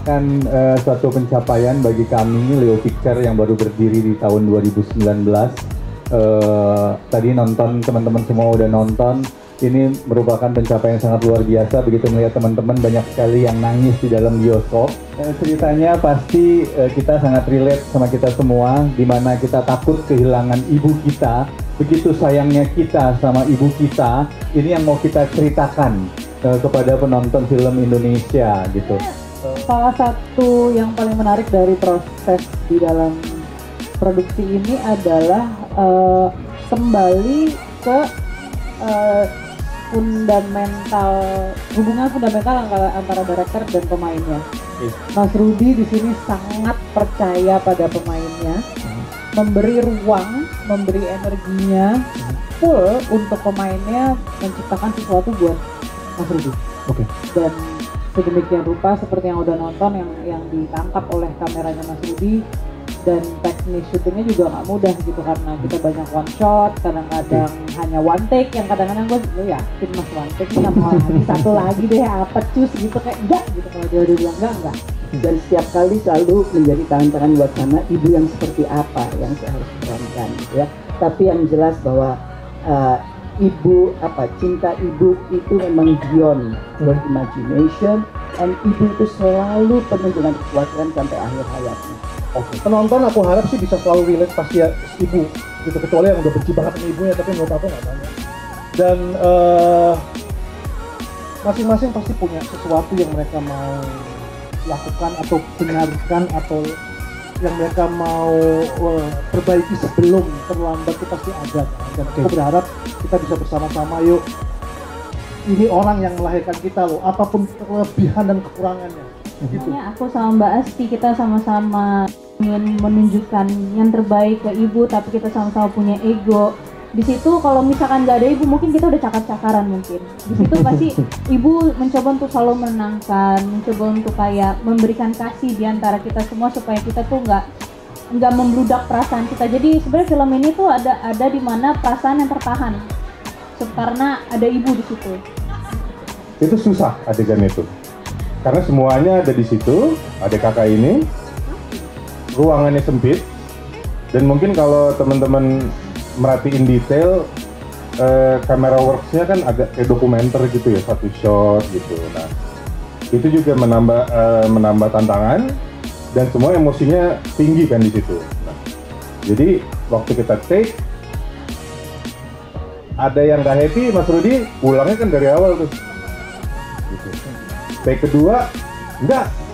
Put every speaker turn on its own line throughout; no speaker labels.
merupakan suatu pencapaian bagi kami Leo Picture yang baru berdiri di tahun 2019. Tadi nonton, teman-teman semua udah nonton. Ini merupakan pencapaian yang sangat luar biasa begitu melihat teman-teman banyak sekali yang nangis di dalam bioskop. Ceritanya pasti kita sangat relate sama kita semua, di mana kita takut kehilangan ibu kita. Begitu sayangnya kita sama ibu kita, ini yang mau kita ceritakan kepada penonton film Indonesia gitu.
Salah satu yang paling menarik dari proses di dalam produksi ini adalah kembali ke hubungan fundamental antara director dan pemainnya. Mas Rudi di sini sangat percaya pada pemainnya, memberi ruang, memberi energinya full untuk pemainnya menciptakan sesuatu buat Mas Rudi. Dan sedemikian rupa seperti yang udah nonton yang ditangkap oleh kameranya Mas Rudi. Dan teknis syutingnya juga nggak mudah gitu karena kita banyak one shot, kadang-kadang hanya one take, yang kadang-kadang gue yakin mas one take ini nggak mau lagi satu lagi deh apa cus gitu kayak enggak gitu, kalau dia udah bilang enggak.
Dan setiap kali selalu menjadi tantangan buat sana ibu yang seperti apa yang saya harus perankan gitu ya. Tapi yang jelas bahwa cinta ibu itu memang beyond your imagination, and ibu itu selalu penuh dengan kekhawatiran sampai akhir hayatnya.
Penonton aku harap sih bisa selalu relate pasti ya ibu gitu, kecuali yang udah benci banget sama ibunya, tapi menurut aku nggak banyak. Dan masing-masing pasti punya sesuatu yang mereka mau lakukan atau dengarkan atau yang mereka mau perbaiki sebelum terlambat, itu pasti ada. Dan aku berharap kita bisa bersama-sama, yuk, ini orang yang melahirkan kita loh, apapun kelebihan dan kekurangannya gitu.
Aku sama Mbak Asti, kita sama-sama ingin menunjukkan yang terbaik ke ibu, tapi kita sama-sama punya ego. Di situ kalau misalkan nggak ada ibu, mungkin kita udah cakar-cakaran mungkin. Di situ pasti ibu mencoba untuk selalu menenangkan, mencoba untuk kayak memberikan kasih di antara kita semua supaya kita tuh nggak membludak perasaan kita. Jadi sebenarnya film ini tuh ada di mana perasaan yang tertahan, karena ada ibu di situ.
Itu susah adegan itu, karena semuanya ada di situ. Ada kakak ini, ruangannya sempit, dan mungkin kalau teman-teman merhatiin detail, kamera works-nya kan agak kayak dokumenter gitu ya, satu shot gitu. Nah, itu juga menambah tantangan, dan semua emosinya tinggi kan di situ. Nah, jadi waktu kita take, ada yang nggak happy, Mas Rudi pulangnya kan dari awal tuh. Gitu. Take kedua,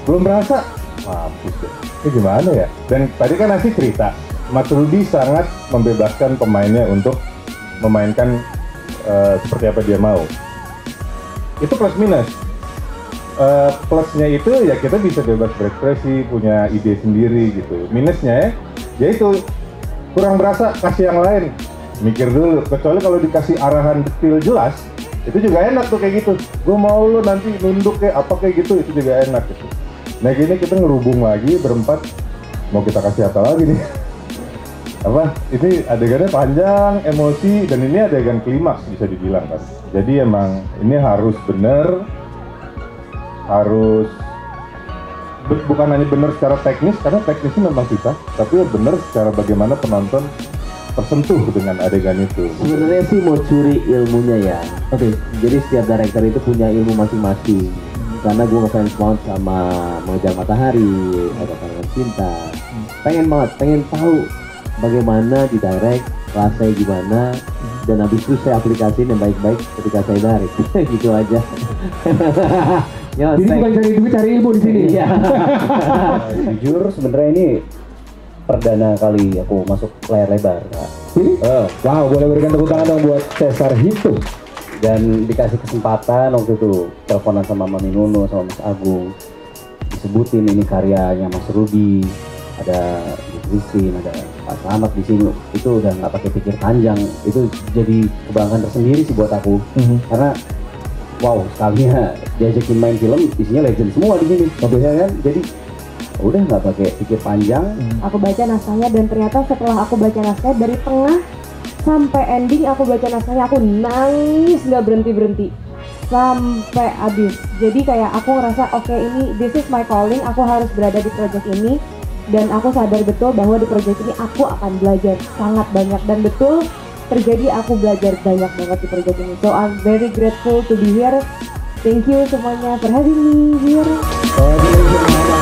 belum berasa, mampus ya. Ini gimana ya? Dan tadi kan Nasi cerita, Mas Rudi sangat membebaskan pemainnya untuk memainkan seperti apa dia mau. Itu plus minus. Plusnya itu ya kita bisa bebas berekspresi, punya ide sendiri gitu. Minusnya ya itu kurang berasa, kasih yang lain. Mikir dulu, kecuali kalau dikasih arahan detail jelas, itu juga enak tuh kayak gitu. Gue mau lo nanti nunduk kayak apa kayak gitu, itu juga enak gitu. Nah gini kita ngerubung lagi berempat, mau kita kasih apa lagi nih? Ini adegannya panjang, emosi, dan ini adegan klimaks bisa dibilang kan. Jadi emang ini harus bener, bukan hanya bener secara teknis, karena teknisnya memang susah, tapi bener secara bagaimana penonton tersentuh dengan adegan itu.
Sebenarnya sih mau curi ilmunya ya. Jadi setiap director itu punya ilmu masing-masing. Karena gue ngefans banget sama Mengejar Matahari, ada Pandangan Cinta. Pengen tahu bagaimana di direct, rasanya gimana, dan habis itu saya aplikasiin yang baik-baik ketika saya direct. Gitu aja.
Jadi bukan cari duit, cari ilmu di sini.
Iya.
Jujur sebenarnya ini perdana kali aku masuk layar lebar.
Wow, boleh berikan tepuk tangan dong buat Cesar Hitu.
Dan dikasih kesempatan waktu itu teleponan sama Mami Nuno sama Mas Agung, disebutin ini karyanya Mas Rudi, ada Bu Christine, ada Pak Slamet di sini. Itu udah nggak pakai pikir panjang, itu jadi kebanggaan tersendiri sih buat aku. Karena wow, sekalinya diajakin main film isinya legend semua di sini, ya kan? Jadi udah nggak pakai pikir panjang.
Aku baca naskahnya, dan ternyata setelah aku baca naskahnya dari tengah sampai ending aku baca naskahnya, aku nangis nggak berhenti. sampai habis. Jadi kayak aku ngerasa oke, ini this is my calling, aku harus berada di project ini, dan aku sadar betul bahwa di project ini aku akan belajar sangat banyak, dan betul terjadi, aku belajar banyak banget di project ini. So I'm very grateful to be here. Thank you semuanya for having me here.